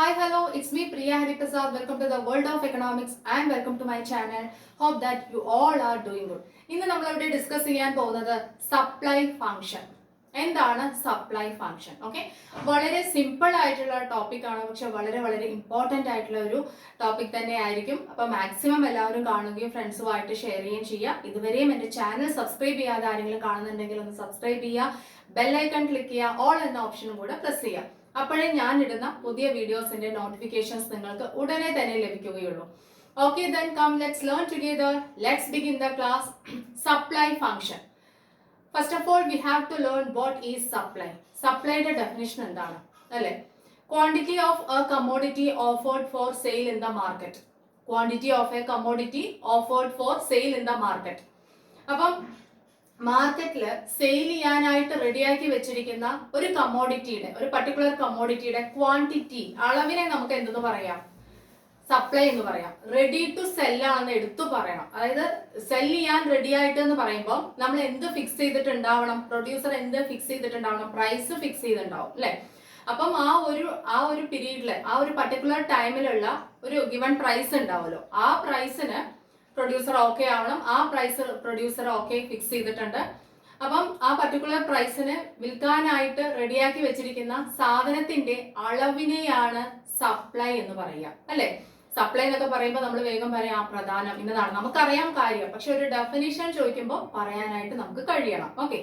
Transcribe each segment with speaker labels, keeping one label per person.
Speaker 1: Hi, hello, it's me Priya Hariprasad. Welcome to the world of economics and welcome to my channel. Hope that you all are doing good. ഇന്ന് നമ്മളിവിടെ discuss ചെയ്യാൻ പോകുന്നത് supply function. എന്താണ് supply function? Okay, വളരെ simple ആയിട്ടുള്ള topic ആണ്, പക്ഷെ വളരെ വളരെ ഇമ്പോർട്ടൻ്റ് ആയിട്ടുള്ള ഒരു ടോപ്പിക് തന്നെ ആയിരിക്കും. അപ്പോൾ മാക്സിമം എല്ലാവരും കാണുകയും ഫ്രണ്ട്സുമായിട്ട് ഷെയർ ചെയ്യുകയും ചെയ്യുക. ഇതുവരെയും എൻ്റെ ചാനൽ സബ്സ്ക്രൈബ് ചെയ്യാതെ ആരെങ്കിലും കാണുന്നുണ്ടെങ്കിൽ ഒന്ന് സബ്സ്ക്രൈബ് ചെയ്യുക, ബെല്ലൈക്കൺ ക്ലിക്ക് ചെയ്യുക, ഓൾ എന്ന ഓപ്ഷനും കൂടെ പ്രസ് ചെയ്യുക. അപ്പോഴേ ഞാൻ ഇടുന്ന പുതിയ വീഡിയോസിന്റെ നോട്ടിഫിക്കേഷൻസ് നിങ്ങൾക്ക് ഉടനെ തന്നെ ലഭിക്കുകയുള്ളൂ. Okay, then come, let's learn together. Let's begin the class. Supply function. First of all, we have to learn what is supply. Supply the definition എന്താണ് അല്ലേ? Quantity of a commodity offered for sale in the market. Quantity of a commodity offered for sale in the market. അപ്പം മാർക്കറ്റിൽ sale ചെയ്യാനായിട്ട് റെഡിയാക്കി വെച്ചിരിക്കുന്ന ഒരു കമ്മോഡിറ്റിയുടെ, ഒരു particular കമ്മോഡിറ്റിയുടെ quantity, അളവിനെ നമുക്ക് എന്തെന്ന് പറയാം? സപ്ലൈ എന്ന് പറയാം. റെഡി ടു സെല്ലാണെന്ന് എടുത്തു പറയണം. അതായത് സെൽ ചെയ്യാൻ റെഡി ആയിട്ട് എന്ന് പറയുമ്പോൾ നമ്മൾ എന്ത് ഫിക്സ് ചെയ്തിട്ടുണ്ടാവണം? പ്രൊഡ്യൂസർ എന്ത് ഫിക്സ് ചെയ്തിട്ടുണ്ടാവണം? പ്രൈസ് ഫിക്സ് ചെയ്തിട്ടുണ്ടാവും അല്ലെ? അപ്പം ആ ഒരു പീരീഡില്, ആ ഒരു പർട്ടിക്കുലർ ടൈമിലുള്ള ഒരു ഗിവൺ പ്രൈസ് ഉണ്ടാവുമല്ലോ, ആ പ്രൈസിന് പ്രൊഡ്യൂസർ ഓക്കെ ആവണം. ആ പ്രൈസ് പ്രൊഡ്യൂസർ ഓക്കെ ഫിക്സ് ചെയ്തിട്ടുണ്ട്. അപ്പം ആ പർട്ടിക്കുലർ പ്രൈസിന് വിൽക്കാനായിട്ട് റെഡിയാക്കി വെച്ചിരിക്കുന്ന സാധനത്തിന്റെ അളവിനെയാണ് സപ്ലൈ എന്ന് പറയുക അല്ലെ? സപ്ലൈ എന്നൊക്കെ പറയുമ്പോൾ നമ്മൾ വേഗം പറയാം പ്രധാനം ഇന്നതാണ്, നമുക്കറിയാം കാര്യം, പക്ഷെ ഒരു ഡെഫിനിഷൻ ചോദിക്കുമ്പോൾ പറയാനായിട്ട് നമുക്ക് കഴിയണം. Okay,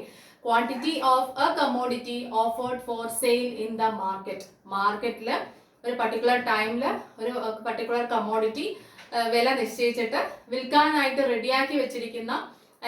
Speaker 1: quantity of a commodity offered for sale in the market. മാർക്കറ്റില് ഒരു പർട്ടിക്കുലർ ടൈമില് ഒരു പർട്ടിക്കുലർ കമ്മോഡിറ്റി വില നിശ്ചയിച്ചിട്ട് വിൽക്കാനായിട്ട് റെഡിയാക്കി വെച്ചിരിക്കുന്ന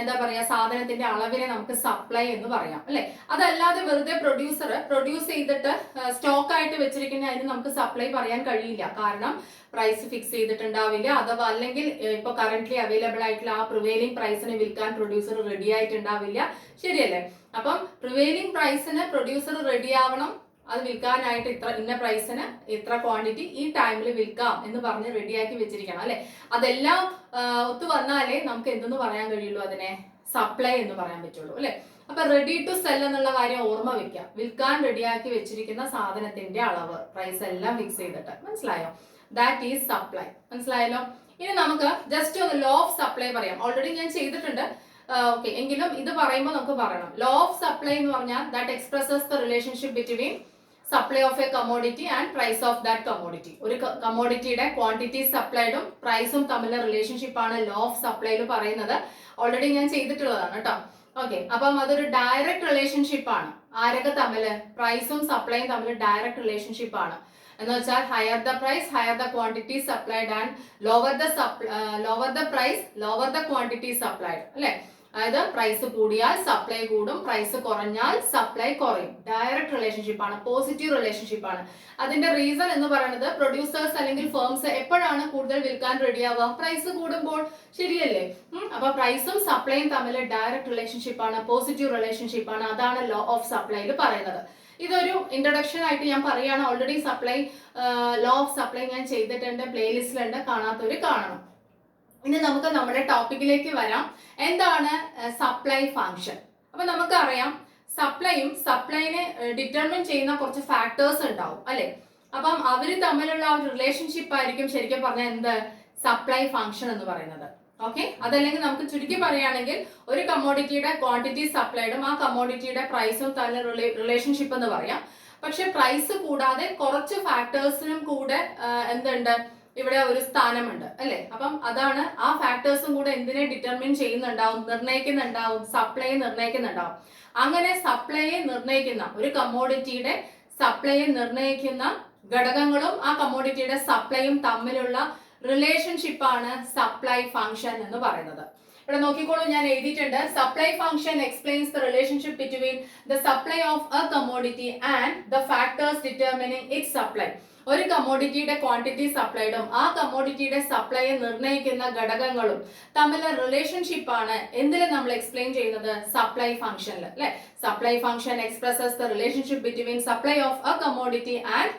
Speaker 1: എന്താ പറയാ സാധനത്തിന്റെ അളവിനെ നമുക്ക് സപ്ലൈ എന്ന് പറയാം അല്ലെ? അതല്ലാതെ വെറുതെ പ്രൊഡ്യൂസർ പ്രൊഡ്യൂസ് ചെയ്തിട്ട് സ്റ്റോക്ക് ആയിട്ട് വെച്ചിരിക്കുന്ന അതിന് നമുക്ക് സപ്ലൈ പറയാൻ കഴിയില്ല. കാരണം പ്രൈസ് ഫിക്സ് ചെയ്തിട്ടുണ്ടാവില്ല, അഥവാ അല്ലെങ്കിൽ ഇപ്പൊ കറന്റ്ലി അവൈലബിൾ ആയിട്ടുള്ള ആ പ്രിവെയിലിംഗ് പ്രൈസിന് വിൽക്കാൻ പ്രൊഡ്യൂസർ റെഡി ആയിട്ടുണ്ടാവില്ല. ശരിയല്ലേ? അപ്പം പ്രിവെയിലിംഗ് പ്രൈസിന് പ്രൊഡ്യൂസർ റെഡി ആവണം, അത് വിൽക്കാനായിട്ട് ഇന്ന പ്രൈസിന് ഇത്ര ക്വാണ്ടിറ്റി ഈ ടൈമിൽ വിൽക്കാം എന്ന് പറഞ്ഞ് റെഡിയാക്കി വെച്ചിരിക്കണം അല്ലെ? അതെല്ലാം ഒത്തു വന്നാലേ നമുക്ക് എന്തെന്ന് പറയാൻ കഴിയുള്ളൂ? അതിനെ സപ്ലൈ എന്ന് പറയാൻ പറ്റുള്ളൂ അല്ലെ? അപ്പൊ റെഡി ടു സെൽ എന്നുള്ള കാര്യം ഓർമ്മ വെക്കാം. വിൽക്കാൻ റെഡിയാക്കി വെച്ചിരിക്കുന്ന സാധനത്തിന്റെ അളവ്, പ്രൈസ് എല്ലാം ഫിക്സ് ചെയ്തിട്ട്. മനസ്സിലായോ? That is supply. മനസ്സിലായല്ലോ? ഇനി നമുക്ക് ജസ്റ്റ് ഒന്ന് ലോ ഓഫ് സപ്ലൈ പറയാം. ഓൾറെഡി ഞാൻ ചെയ്തിട്ടുണ്ട്. ഓക്കെ, എങ്കിലും ഇത് പറയുമ്പോൾ നമുക്ക് പറയണം. ലോ ഓഫ് സപ്ലൈ എന്ന് പറഞ്ഞാൽ that expresses the relationship between supply of a commodity and price of that commodity. ഒരു കമ്മോഡിറ്റിയുടെ ക്വാണ്ടിറ്റി സപ്ലൈഡും പ്രൈസും തമ്മിലുള്ള റിലേഷൻഷിപ്പ് ആണ് ലോ ഓഫ് സപ്ലൈയിൽ പറയുന്നത്. ഓൾറെഡി ഞാൻ ചെയ്തിട്ടുള്ളതാണ് കേട്ടോ. ഓക്കെ, അപ്പം അതൊരു ഡയറക്റ്റ് റിലേഷൻഷിപ്പ് ആണ്. ആരൊക്കെ തമ്മിൽ? പ്രൈസും സപ്ലൈയും തമ്മിൽ ഡയറക്റ്റ് റിലേഷൻഷിപ്പ് ആണ്. എന്ന് വെച്ചാൽ higher the price, higher the quantity supplied and lower the price, lower the quantity supplied അല്ലെ? അതായത് പ്രൈസ് കൂടിയാൽ സപ്ലൈ കൂടും, പ്രൈസ് കുറഞ്ഞാൽ സപ്ലൈ കുറയും. ഡയറക്റ്റ് റിലേഷൻഷിപ്പ് ആണ്, പോസിറ്റീവ് റിലേഷൻഷിപ്പ് ആണ്. അതിന്റെ റീസൺ എന്ന് പറയുന്നത് പ്രൊഡ്യൂസേഴ്സ് അല്ലെങ്കിൽ ഫേംസ് എപ്പോഴാണ് കൂടുതൽ വിൽക്കാൻ റെഡിയാവുക? പ്രൈസ് കൂടുമ്പോൾ. ശരിയല്ലേ? അപ്പൊ പ്രൈസും സപ്ലൈയും തമ്മിൽ ഡയറക്റ്റ് റിലേഷൻഷിപ്പ് ആണ്, പോസിറ്റീവ് റിലേഷൻഷിപ്പ് ആണ്. അതാണ് ലോ ഓഫ് സപ്ലൈയിൽ പറയുന്നത്. ഇതൊരു ഇൻട്രൊഡക്ഷൻ ആയിട്ട് ഞാൻ പറയുകയാണ്. Already supply law of supply ഞാൻ ചെയ്തിട്ടുണ്ട്, പ്ലേലിസ്റ്റിലുണ്ട്, കാണാത്തവര് കാണണം. ഇനി നമുക്ക് നമ്മുടെ ടോപ്പിക്കിലേക്ക് വരാം. എന്താണ് സപ്ലൈ ഫംഗ്ഷൻ? അപ്പൊ നമുക്കറിയാം സപ്ലൈനെ ഡിറ്റർമിൻ ചെയ്യുന്ന കുറച്ച് ഫാക്ടേഴ്സ് ഉണ്ടാവും അല്ലെ? അപ്പം അവര് തമ്മിലുള്ള ആ ഒരു റിലേഷൻഷിപ്പ് ആയിരിക്കും ശരിക്കും പറഞ്ഞാൽ എന്ത് സപ്ലൈ ഫംഗ്ഷൻ എന്ന് പറയുന്നത്. ഓക്കെ, അതല്ലെങ്കിൽ നമുക്ക് ചുരുക്കി പറയുകയാണെങ്കിൽ ഒരു കമ്മോഡിറ്റിയുടെ ക്വാണ്ടിറ്റി സപ്ലൈഡും ആ കമ്മോഡിറ്റിയുടെ പ്രൈസും തമ്മിൽ റിലേഷൻഷിപ്പ് എന്ന് പറയാം. പക്ഷെ പ്രൈസ് കൂടാതെ കുറച്ച് ഫാക്ടേഴ്സിനും കൂടെ എന്തുണ്ട്? ഇവിടെ ഒരു സ്ഥാനമുണ്ട് അല്ലെ? അപ്പം അതാണ് ആ ഫാക്ടേഴ്സും കൂടെ എന്തിനെ ഡിറ്റർമിൻ ചെയ്യുന്നുണ്ടാവും, നിർണ്ണയിക്കുന്നുണ്ടാവും, സപ്ലൈയെ നിർണ്ണയിക്കുന്നുണ്ടാവും. അങ്ങനെ സപ്ലൈയെ നിർണ്ണയിക്കുന്ന ഒരു കമ്മോഡിറ്റിയുടെ സപ്ലൈയെ നിർണ്ണയിക്കുന്ന ഘടകങ്ങളും ആ കമ്മോഡിറ്റിയുടെ സപ്ലൈയും തമ്മിലുള്ള റിലേഷൻഷിപ്പ് ആണ് സപ്ലൈ ഫംഗ്ഷൻ എന്ന് പറയുന്നത്. ഇവിടെ നോക്കിക്കോളൂ, ഞാൻ എഴുതിയിട്ടുണ്ട്. Supply function explains the relationship between the supply of a commodity and the factors determining it's supply. ഒരു കമ്മോഡിറ്റിയുടെ ക്വാണ്ടിറ്റി സപ്ലൈഡും ആ കമ്മോഡിറ്റിയുടെ സപ്ലൈയെ നിർണ്ണയിക്കുന്ന ഘടകങ്ങളും തമ്മിലുള്ള റിലേഷൻഷിപ്പ് ആണ് എന്തിൽ നമ്മൾ എക്സ്പ്ലെയിൻ ചെയ്യുന്നത്? സപ്ലൈ ഫംഗ്ഷനിൽ അല്ലെ? Supply function expresses the relationship between supply of a commodity and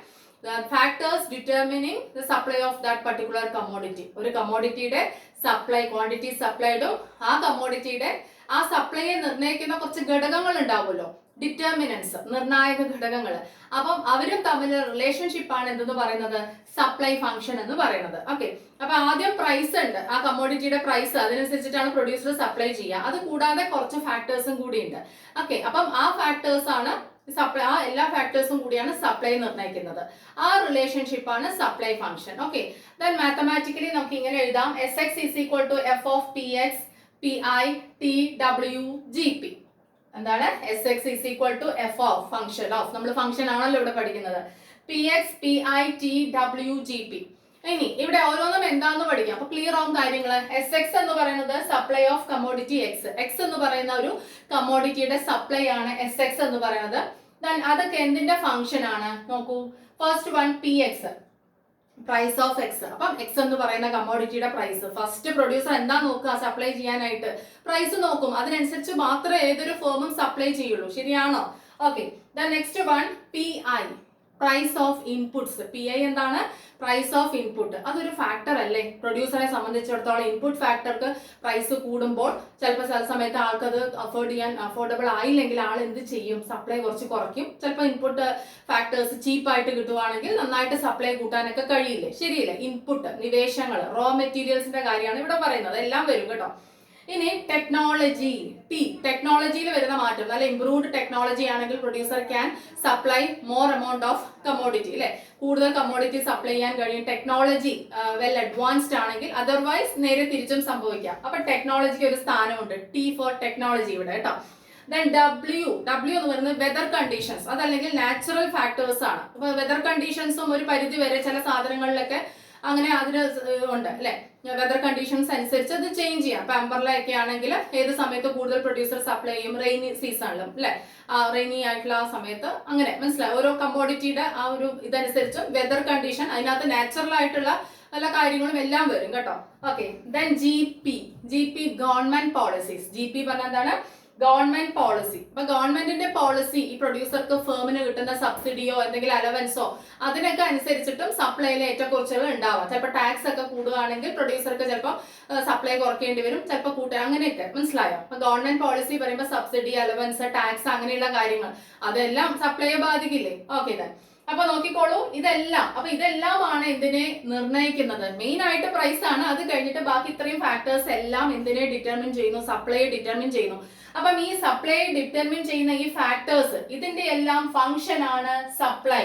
Speaker 1: factors determining the supply of that particular commodity. ഒരു കമ്മോഡിറ്റിയുടെ സപ്ലൈ, ക്വാണ്ടിറ്റി സപ്ലൈഡും ആ കമ്മോഡിറ്റിയുടെ ആ സപ്ലൈയെ നിർണ്ണയിക്കുന്ന കുറച്ച് ഘടകങ്ങൾ ഉണ്ടാവുമല്ലോ, ഡിറ്റർമിനൻസ്, നിർണായക ഘടകങ്ങൾ. അപ്പം അവരും തമ്മിലുള്ള റിലേഷൻഷിപ്പ് ആണ് എന്തെന്ന് പറയുന്നത്, സപ്ലൈ ഫംഗ്ഷൻ എന്ന് പറയുന്നത്. ഓക്കെ, അപ്പൊ ആദ്യം പ്രൈസ് ഉണ്ട്, ആ കമ്മോഡിറ്റിയുടെ പ്രൈസ്, അതിനനുസരിച്ചിട്ടാണ് പ്രൊഡ്യൂസർ സപ്ലൈ ചെയ്യുക. അത് കൂടാതെ കുറച്ച് ഫാക്ടേഴ്സും കൂടി ഉണ്ട്. ഓക്കെ, അപ്പം ആ ഫാക്ടേഴ്സ് ആണ് സപ്ലൈ, ആ എല്ലാ ഫാക്ടേഴ്സും കൂടിയാണ് സപ്ലൈ നിർണ്ണയിക്കുന്നത്. ആ റിലേഷൻഷിപ്പ് ആണ് supply function. Okay, then mathematically നമുക്ക് ഇങ്ങനെ എഴുതാം, S X is equal to F of P X P I T W G P. എന്താണ് S X is equal to F of function of, നമ്മൾ function ആണല്ലോ ഇവിടെ പഠിക്കുന്നത്, P X P I T W G P. ഇനി ഇവിടെ ഓരോന്നും എന്താന്ന് പഠിക്കാം, അപ്പൊ ക്ലിയർ ആവും കാര്യങ്ങള്. എസ് എക്സ് എന്ന് പറയുന്നത് supply of commodity X, X എന്ന് പറയുന്ന ഒരു കമ്മോഡിറ്റിയുടെ സപ്ലൈ ആണ് എസ് എക്സ് എന്ന് പറയുന്നത്. ദെൻ അതൊക്കെ എന്തിന്റെ ഫംഗ്ഷൻ ആണ് നോക്കൂ. First one P X, price of X. അപ്പം എക്സ് എന്ന് പറയുന്ന കമ്മോഡിറ്റിയുടെ പ്രൈസ്, ഫസ്റ്റ് പ്രൊഡ്യൂസർ എന്താ നോക്കുക സപ്ലൈ ചെയ്യാനായിട്ട്, പ്രൈസ് നോക്കും. അതിനനുസരിച്ച് മാത്രമേ ഏതൊരു ഫേമും സപ്ലൈ ചെയ്യുള്ളൂ, ശരിയാണോ? Okay, then next one P I, price of inputs. P I എന്താണ്, പ്രൈസ് ഓഫ് ഇൻപുട്ട്. അതൊരു ഫാക്ടർ അല്ലേ പ്രൊഡ്യൂസറെ സംബന്ധിച്ചിടത്തോളം. ഇൻപുട്ട് ഫാക്ടർക്ക് പ്രൈസ് കൂടുമ്പോൾ ചിലപ്പോൾ ചില സമയത്ത് ആൾക്കത് അഫോർഡബിൾ ആയില്ലെങ്കിൽ ആൾ എന്ത് ചെയ്യും, സപ്ലൈ കുറച്ച് കുറയ്ക്കും. ചിലപ്പോൾ ഇൻപുട്ട് ഫാക്ടേഴ്സ് ചീപ്പായിട്ട് കിട്ടുവാണെങ്കിൽ നന്നായിട്ട് സപ്ലൈ കൂട്ടാനൊക്കെ കഴിയില്ലേ, ശരിയല്ലേ? ഇൻപുട്ട്, നിവേശങ്ങൾ, റോ മെറ്റീരിയൽസിന്റെ കാര്യമാണ് ഇവിടെ പറയുന്നത്, എല്ലാം വരും കേട്ടോ. ഇനി ടെക്നോളജി, ടി, ടെക്നോളജിയിൽ വരുന്ന മാറ്റം. നല്ല ഇംപ്രൂവ്ഡ് ടെക്നോളജി ആണെങ്കിൽ producer can supply more amount of commodity, അല്ലെ? കൂടുതൽ കമ്മോഡിറ്റി സപ്ലൈ ചെയ്യാൻ കഴിയും. ടെക്നോളജി വെൽ അഡ്വാൻസ്ഡ് ആണെങ്കിൽ, അതർവൈസ് നേരെ തിരിച്ചും സംഭവിക്കാം. അപ്പൊ ടെക്നോളജിക്ക് ഒരു സ്ഥാനമുണ്ട്, ടി ഫോർ ടെക്നോളജി ഇവിടെ കേട്ടോ. ദെൻ ഡബ്ല്യു, ഡബ്ല്യു എന്ന് പറയുന്നത് വെതർ കണ്ടീഷൻസ്, അതല്ലെങ്കിൽ നാച്ചുറൽ ഫാക്ടേഴ്സ് ആണ്. അപ്പൊ വെതർ കണ്ടീഷൻസും ഒരു പരിധി വരെ ചില സാധനങ്ങളിലൊക്കെ അങ്ങനെ അതിന് ഉണ്ട് അല്ലെ, വെതർ കണ്ടീഷൻസ് അനുസരിച്ച് അത് ചേഞ്ച് ചെയ്യാം. ഇപ്പൊ അംബർല ഒക്കെ ആണെങ്കിൽ ഏത് സമയത്ത് കൂടുതൽ പ്രൊഡ്യൂസർ സപ്ലൈ ചെയ്യും, റെയിനി സീസണിലും അല്ലെ, റെയിനി ആയിട്ടുള്ള ആ സമയത്ത്, അങ്ങനെ മനസ്സിലായി. ഓരോ കമ്മോഡിറ്റിയുടെ ആ ഒരു ഇതനുസരിച്ചും വെതർ കണ്ടീഷൻ, അതിനകത്ത് നാച്ചുറൽ ആയിട്ടുള്ള എല്ലാ കാര്യങ്ങളും എല്ലാം വരും കേട്ടോ. Okay, then G P, G P government policies. G P പറഞ്ഞാൽ എന്താണ്, ഗവൺമെന്റ് പോളിസി. അപ്പൊ ഗവൺമെന്റിന്റെ പോളിസി ഈ പ്രൊഡ്യൂസർക്ക് ഫേമിന് കിട്ടുന്ന സബ്സിഡിയോ എന്തെങ്കിലും അലവൻസോ അതിനൊക്കെ അനുസരിച്ചിട്ടും സപ്ലൈയിലെ ഏറ്റക്കുറച്ചുകൾ ഉണ്ടാവാം. ചിലപ്പോൾ ടാക്സ് ഒക്കെ കൂടുകയാണെങ്കിൽ പ്രൊഡ്യൂസർക്ക് ചിലപ്പോൾ സപ്ലൈ കുറയ്ക്കേണ്ടി വരും, ചിലപ്പോൾ കൂട്ടുക, അങ്ങനെയൊക്കെ മനസ്സിലായോ? അപ്പൊ ഗവൺമെന്റ് പോളിസി പറയുമ്പോൾ സബ്സിഡി, അലവൻസ്, ടാക്സ് അങ്ങനെയുള്ള കാര്യങ്ങൾ അതെല്ലാം സപ്ലൈയെ ബാധിക്കില്ലേ? ഓക്കെ, ദെൻ അപ്പൊ നോക്കിക്കോളൂ, ഇതെല്ലാം, അപ്പൊ ഇതെല്ലാമാണ് എന്തിനെ നിർണ്ണയിക്കുന്നത്. മെയിൻ ആയിട്ട് പ്രൈസ് ആണ്. അത് കഴിഞ്ഞിട്ട് ബാക്കി ഇത്രയും ഫാക്ടേഴ്സ് എല്ലാം എന്തിനെ ഡിറ്റർമിൻ ചെയ്യുന്നു, സപ്ലൈയെ ഡിറ്റർമിൻ ചെയ്യുന്നു. അപ്പം ഈ സപ്ലൈ ഡിറ്റർമിൻ ചെയ്യുന്ന ഈ ഫാക്ടേഴ്സ്, ഇതിന്റെ എല്ലാം ഫംഗ്ഷൻ ആണ് supply,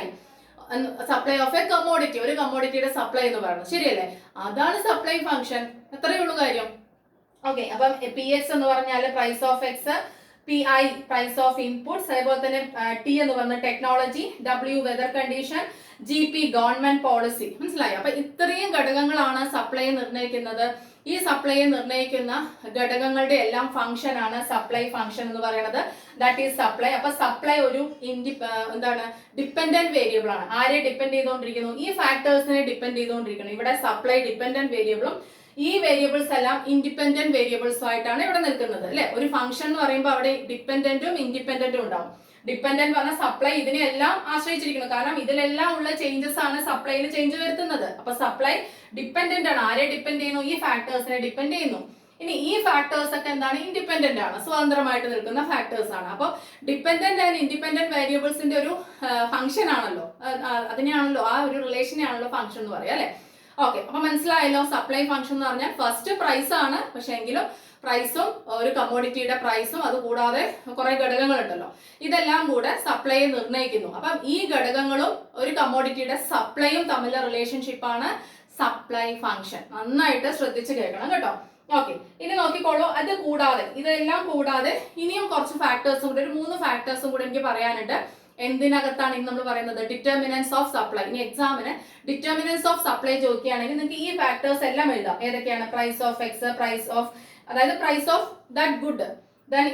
Speaker 1: supply of a commodity, ഒരു കമ്മോഡിറ്റിയുടെ സപ്ലൈ എന്ന് പറയുന്നത്, ശരിയല്ലേ? അതാണ് സപ്ലൈ ഫംഗ്ഷൻ, അത്രയേ ഉള്ളൂ കാര്യം. ഓക്കെ, അപ്പം പി എക്സ് എന്ന് പറഞ്ഞാൽ price of X, P I price of inputs, അതേപോലെ തന്നെ ടി എന്ന് പറഞ്ഞ technology, W weather condition, G P government policy, മനസ്സിലായി? അപ്പൊ ഇത്രയും ഘടകങ്ങളാണ് സപ്ലൈ നിർണ്ണയിക്കുന്നത്. ഈ സപ്ലൈയെ നിർണ്ണയിക്കുന്ന ഘടകങ്ങളുടെ എല്ലാം ഫംഗ്ഷൻ ആണ് സപ്ലൈ ഫംഗ്ഷൻ എന്ന് പറയുന്നത്. That is supply. അപ്പൊ സപ്ലൈ ഒരു എന്താണ്, ഡിപ്പെൻഡന്റ് വേരിയബിൾ ആണ്. ആരെ ഡിപ്പെൻഡ് ചെയ്തുകൊണ്ടിരിക്കുന്നു? ഈ ഫാക്ടേഴ്സിനെ ഡിപ്പെൻഡ് ചെയ്തുകൊണ്ടിരിക്കുന്നു. ഇവിടെ സപ്ലൈ ഡിപ്പെൻഡന്റ് വേരിയബിളും ഈ വേരിയബിൾസ് എല്ലാം ഇൻഡിപെൻഡന്റ് വേരിയബിൾസും ആയിട്ടാണ് ഇവിടെ നിൽക്കുന്നത്, അല്ലെ? ഒരു ഫംഗ്ഷൻ എന്ന് പറയുമ്പോൾ അവിടെ ഡിപ്പെൻഡന്റും ഇൻഡിപെൻഡന്റും ഉണ്ടാവും. ഡിപ്പെൻഡന്റ് പറഞ്ഞ സപ്ലൈ ഇതിനെല്ലാം ആശ്രയിച്ചിരിക്കുന്നു, കാരണം ഇതിലെല്ലാം ഉള്ള ചേഞ്ചസ് ആണ് സപ്ലൈയിൽ ചേഞ്ച് വരുത്തുന്നത്. അപ്പൊ സപ്ലൈ ഡിപ്പെൻഡന്റ് ആണ്. ആരെ ഡിപ്പെൻഡ് ചെയ്യുന്നു? ഈ ഫാക്ടേഴ്സിനെ ഡിപ്പെൻഡ് ചെയ്യുന്നു. ഇനി ഈ ഫാക്ടേഴ്സ് ഒക്കെ എന്താണ്, ഇൻഡിപെൻഡന്റ് ആണ്, സ്വതന്ത്രമായിട്ട് നിൽക്കുന്ന ഫാക്ടേഴ്സ് ആണ്. അപ്പോൾ ഡിപ്പെൻഡന്റ് ആൻഡ് ഇൻഡിപെൻഡന്റ് വേരിയബിൾസിന്റെ ഒരു ഫംഗ്ഷൻ ആണല്ലോ, അതിനെയാണല്ലോ, ആ ഒരു റിലേഷനെ ആണല്ലോ ഫംഗ്ഷൻ എന്ന് പറയാം, അല്ലെ? ഓക്കെ, അപ്പൊ മനസ്സിലായല്ലോ. സപ്ലൈ ഫംഗ്ഷൻ എന്ന് പറഞ്ഞാൽ ഫസ്റ്റ് പ്രൈസ് ആണ്, പക്ഷെ എങ്കിലും പ്രൈസും ഒരു കമ്മോഡിറ്റിയുടെ പ്രൈസും അത് കൂടാതെ കുറെ ഘടകങ്ങളുണ്ടല്ലോ, ഇതെല്ലാം കൂടെ സപ്ലൈയെ നിർണ്ണയിക്കുന്നു. അപ്പം ഈ ഘടകങ്ങളും ഒരു കമ്മോഡിറ്റിയുടെ സപ്ലൈയും തമ്മിലുള്ള റിലേഷൻഷിപ്പ് ആണ് സപ്ലൈ ഫംഗ്ഷൻ. നന്നായിട്ട് ശ്രദ്ധിച്ച് കേൾക്കണം കേട്ടോ. ഓക്കെ, ഇനി നോക്കിക്കോളൂ. അത് കൂടാതെ, ഇതെല്ലാം കൂടാതെ ഇനിയും കുറച്ച് ഫാക്ടേഴ്സും കൂടെ, ഒരു 3 ഫാക്ടേഴ്സും കൂടെ എനിക്ക് പറയാനുണ്ട്. എന്തിനകത്താണ് ഇന്ന് നമ്മൾ പറയുന്നത്, ഡിറ്റർമിനൻസ് ഓഫ് സപ്ലൈ. ഇനി എക്സാമിന് ഡിറ്റർമിനൻസ് ഓഫ് സപ്ലൈ ചോദിക്കുകയാണെങ്കിൽ നിങ്ങൾക്ക് ഈ ഫാക്ടേഴ്സ് എല്ലാം എഴുതാം. ഏതൊക്കെയാണ്? Price of X, price of, അതായത് price of that good, then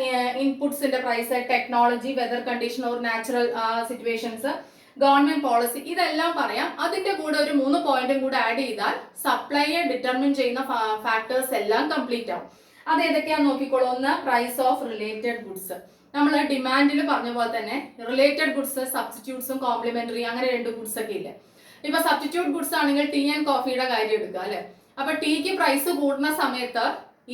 Speaker 1: ഇൻപുട്സിന്റെ price, technology, weather condition or natural situations, government policy, ഇതെല്ലാം പറയാം. അതിന്റെ കൂടെ ഒരു 3 പോയിന്റും കൂടെ ആഡ് ചെയ്താൽ സപ്ലൈയെ ഡിറ്റർമിൻ ചെയ്യുന്ന ഫാക്ടേഴ്സ് എല്ലാം കംപ്ലീറ്റ് ആവും. അത് ഏതൊക്കെയാന്ന് നോക്കിക്കോളൂ. ഒന്ന്, പ്രൈസ് ഓഫ് റിലേറ്റഡ് ഗുഡ്സ്. നമ്മൾ ഡിമാൻഡിൽ പറഞ്ഞ പോലെ തന്നെ റിലേറ്റഡ് ഗുഡ്സ്, സബ്സ്റ്റിറ്റ്യൂട്ട്സും കോംപ്ലിമെന്ററി, അങ്ങനെ 2 ഗുഡ്സ് ഒക്കെ ഇല്ലേ? ഇപ്പൊ സബ്സ്റ്റിറ്റ്യൂട്ട് ഗുഡ്സ് ആണെങ്കിൽ ടീ ആൻഡ് കോഫിയുടെ കാര്യം എടുക്കുക, അല്ലെ? അപ്പൊ ടീക്ക് പ്രൈസ് കൂടുന്ന സമയത്ത്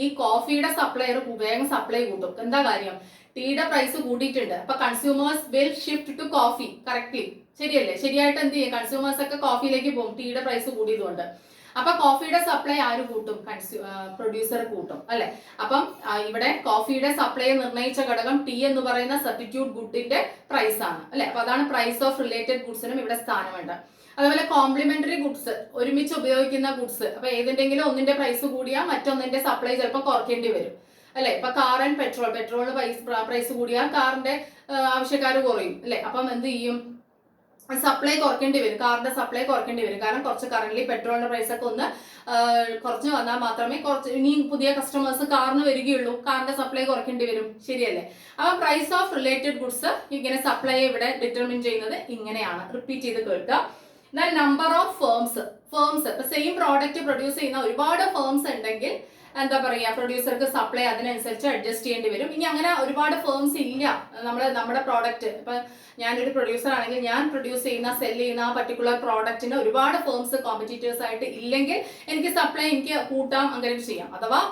Speaker 1: ഈ കോഫിയുടെ സപ്ലയർ വേഗം സപ്ലൈ കൂട്ടും. എന്താ കാര്യം? ടീയുടെ പ്രൈസ് കൂടിയിട്ടുണ്ട്. അപ്പൊ consumers will shift to coffee. Correctly ശരിയല്ലേ? ശരിയായിട്ട് എന്ത് ചെയ്യും? കൺസ്യൂമേഴ്സ് ഒക്കെ കോഫിയിലേക്ക് പോകും ടീയുടെ പ്രൈസ് കൂടിയതുകൊണ്ട്. അപ്പൊ കോഫിയുടെ സപ്ലൈ ആര് കൂട്ടും? പ്രൊഡ്യൂസർ കൂട്ടും അല്ലെ? അപ്പം ഇവിടെ കോഫിയുടെ സപ്ലൈ നിർണ്ണയിച്ച ഘടകം ടി എന്ന് പറയുന്ന സബ്സ്റ്റിറ്റ്യൂട്ട് ഗുഡിന്റെ പ്രൈസ് ആണ് അല്ലെ? അപ്പൊ അതാണ് പ്രൈസ് ഓഫ് റിലേറ്റഡ് ഗുഡ്സിനും ഇവിടെ സ്ഥാനമുണ്ട്. അതുപോലെ കോംപ്ലിമെന്ററി ഗുഡ്സ്, ഒരുമിച്ച് ഉപയോഗിക്കുന്ന ഗുഡ്സ്. അപ്പൊ ഏതിന്റെങ്കിലും ഒന്നിന്റെ പ്രൈസ് കൂടിയാൽ മറ്റൊന്നിന്റെ സപ്ലൈ ചിലപ്പോൾ കുറയ്ക്കേണ്ടി വരും അല്ലെ? ഇപ്പൊ കാർ ആൻഡ് പെട്രോളിന് പ്രൈസ് കൂടിയാൽ കാറിന്റെ ആവശ്യക്കാർ കുറയും അല്ലെ? അപ്പം എന്ത് ചെയ്യും? സപ്ലൈ കുറയ്ക്കേണ്ടി വരും, കാറിന്റെ സപ്ലൈ കുറയ്ക്കേണ്ടി വരും. കാരണം കുറച്ച് കറന്റ് പെട്രോളിന്റെ പ്രൈസ് ഒക്കെ ഒന്ന് കുറച്ച് വന്നാൽ മാത്രമേ ഇനി പുതിയ കസ്റ്റമേഴ്സ് കാറിന് വരികയുള്ളൂ. കാറിന്റെ സപ്ലൈ കുറയ്ക്കേണ്ടി വരും. ശരിയല്ലേ? അപ്പൊ പ്രൈസ് ഓഫ് റിലേറ്റഡ് ഗുഡ്സ് ഇങ്ങനെ സപ്ലൈ ഇവിടെ ഡിറ്റർമിൻ ചെയ്യുന്നത് ഇങ്ങനെയാണ്. റിപ്പീറ്റ് ചെയ്ത് കേൾക്കുക. എന്നാൽ നമ്പർ ഓഫ് ഫേംസ് ഇപ്പൊ സെയിം പ്രോഡക്റ്റ് പ്രൊഡ്യൂസ് ചെയ്യുന്ന ഒരുപാട് ഫേംസ് ഉണ്ടെങ്കിൽ എന്താ പറയാ, പ്രൊഡ്യൂസർക്ക് സപ്ലൈ അതിനനുസരിച്ച് അഡ്ജസ്റ്റ് ചെയ്യേണ്ടി വരും. ഇനി അങ്ങനെ ഒരുപാട് ഫേംസ് ഇല്ല, നമ്മുടെ പ്രോഡക്റ്റ് ഇപ്പൊ ഞാനൊരു പ്രൊഡ്യൂസർ ആണെങ്കിൽ ഞാൻ പ്രൊഡ്യൂസ് ചെയ്യുന്ന സെല് ചെയ്യുന്ന ആ പർട്ടിക്കുലർ പ്രോഡക്റ്റിന് ഒരുപാട് ഫേംസ് കോമ്പറ്റീറ്റേഴ്സ് ആയിട്ട് ഇല്ലെങ്കിൽ എനിക്ക് സപ്ലൈ കൂട്ടാം, അങ്ങനെ ചെയ്യാം. അഥവാ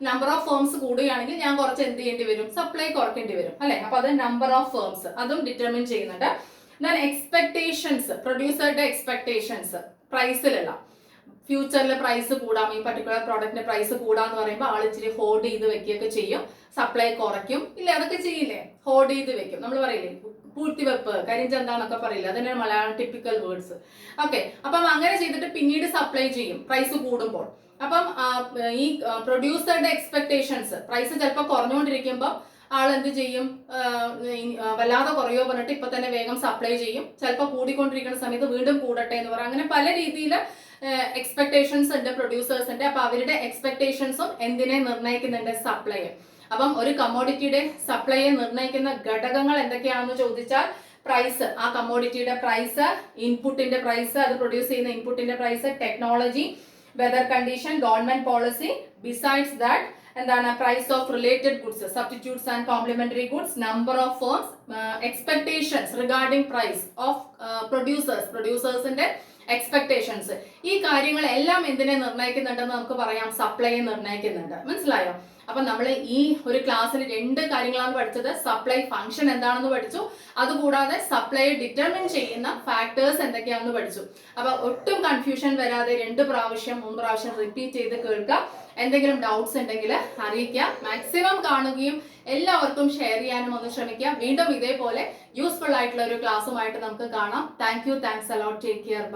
Speaker 1: നമ്പർ ഓഫ് ഫേംസ് കൂടുകയാണെങ്കിൽ ഞാൻ കുറച്ച് എന്ത് ചെയ്യേണ്ടി വരും? സപ്ലൈ കുറയ്ക്കേണ്ടി വരും അല്ലെ? അപ്പൊ അത് നമ്പർ ഓഫ് ഫേംസ് അതും ഡിറ്റർമിൻ ചെയ്യുന്നുണ്ട്. എന്നാൽ എക്സ്പെക്ടേഷൻസ്, പ്രൊഡ്യൂസറുടെ എക്സ്പെക്ടേഷൻസ് പ്രൈസിലുള്ള ഫ്യൂച്ചറിൽ പ്രൈസ് കൂടാം, ഈ പർട്ടിക്കുലർ പ്രോഡക്റ്റിന്റെ പ്രൈസ് കൂടാന്ന് പറയുമ്പോൾ ആൾ ഇച്ചിരി ഹോൾഡ് ചെയ്ത് വെക്കുകയൊക്കെ ചെയ്യും, സപ്ലൈ കുറയ്ക്കും ഇല്ല? അതൊക്കെ ചെയ്യില്ലേ? ഹോൾഡ് ചെയ്ത് വെക്കും. നമ്മൾ പറയില്ലേ പൂഴ്ത്തിവെപ്പ്, കരിഞ്ചന്താന്നൊക്കെ പറയില്ല, അതിന്റെ മലയാളം ടിപ്പിക്കൽ വേർഡ്സ്. ഓക്കെ, അപ്പം അങ്ങനെ ചെയ്തിട്ട് പിന്നീട് സപ്ലൈ ചെയ്യും പ്രൈസ് കൂടുമ്പോൾ. അപ്പം ഈ പ്രൊഡ്യൂസറുടെ എക്സ്പെക്ടേഷൻസ് പ്രൈസ് ചിലപ്പോൾ കുറഞ്ഞുകൊണ്ടിരിക്കുമ്പോൾ ആൾ എന്ത് ചെയ്യും? വല്ലാതെ കുറയോ പറഞ്ഞിട്ട് ഇപ്പൊ തന്നെ വേഗം സപ്ലൈ ചെയ്യും. ചിലപ്പോൾ കൂടിക്കൊണ്ടിരിക്കുന്ന സമയത്ത് വീണ്ടും കൂടട്ടെ എന്ന് പറയാം. അങ്ങനെ പല രീതിയിൽ എക്സ്പെക്ടേഷൻസ് ഉണ്ട് പ്രൊഡ്യൂസേഴ്സിന്റെ. അപ്പൊ അവരുടെ എക്സ്പെക്ടേഷൻസും എന്തിനെ നിർണ്ണയിക്കുന്നുണ്ട്? സപ്ലൈ. അപ്പം ഒരു കമ്മോഡിറ്റിയുടെ സപ്ലൈയെ നിർണ്ണയിക്കുന്ന ഘടകങ്ങൾ എന്തൊക്കെയാണെന്ന് ചോദിച്ചാൽ പ്രൈസ്, ആ കമ്മോഡിറ്റിയുടെ പ്രൈസ്, ഇൻപുട്ടിന്റെ പ്രൈസ്, അത് പ്രൊഡ്യൂസ് ചെയ്യുന്ന ഇൻപുട്ടിന്റെ price, technology, weather condition, government policy. Besides that എന്താണ്? Price of related goods, substitutes and complementary goods, number of firms, expectations regarding price of പ്രൊഡ്യൂസേഴ്സിന്റെ എക്സ്പെക്ടേഷൻസ്. ഈ കാര്യങ്ങളെല്ലാം എന്തിനെ നിർണ്ണയിക്കുന്നുണ്ടെന്ന് നമുക്ക് പറയാം? സപ്ലൈയെ നിർണ്ണയിക്കുന്നുണ്ട്. മനസ്സിലായോ? അപ്പൊ നമ്മൾ ഈ ഒരു ക്ലാസ്സിൽ 2 കാര്യങ്ങളാണ് പഠിച്ചത്. സപ്ലൈ ഫംഗ്ഷൻ എന്താണെന്ന് പഠിച്ചു, അതുകൂടാതെ സപ്ലൈയെ ഡിറ്റർമിൻ ചെയ്യുന്ന ഫാക്ടേഴ്സ് എന്തൊക്കെയാണെന്ന് പഠിച്ചു. അപ്പൊ ഒട്ടും കൺഫ്യൂഷൻ വരാതെ 2 പ്രാവശ്യം 3 പ്രാവശ്യം റിപ്പീറ്റ് ചെയ്ത് കേൾക്കുക. എന്തെങ്കിലും ഡൗട്ട്സ് ഉണ്ടെങ്കിൽ അറിയിക്കുക. മാക്സിമം കാണുകയും എല്ലാവർക്കും ഷെയർ ചെയ്യാനും ഒന്ന് ശ്രമിക്കുക. വീണ്ടും ഇതേപോലെ യൂസ്ഫുൾ ആയിട്ടുള്ള ഒരു ക്ലാസ്സുമായിട്ട് നമുക്ക് കാണാം. Thank you, thanks a lot, take care.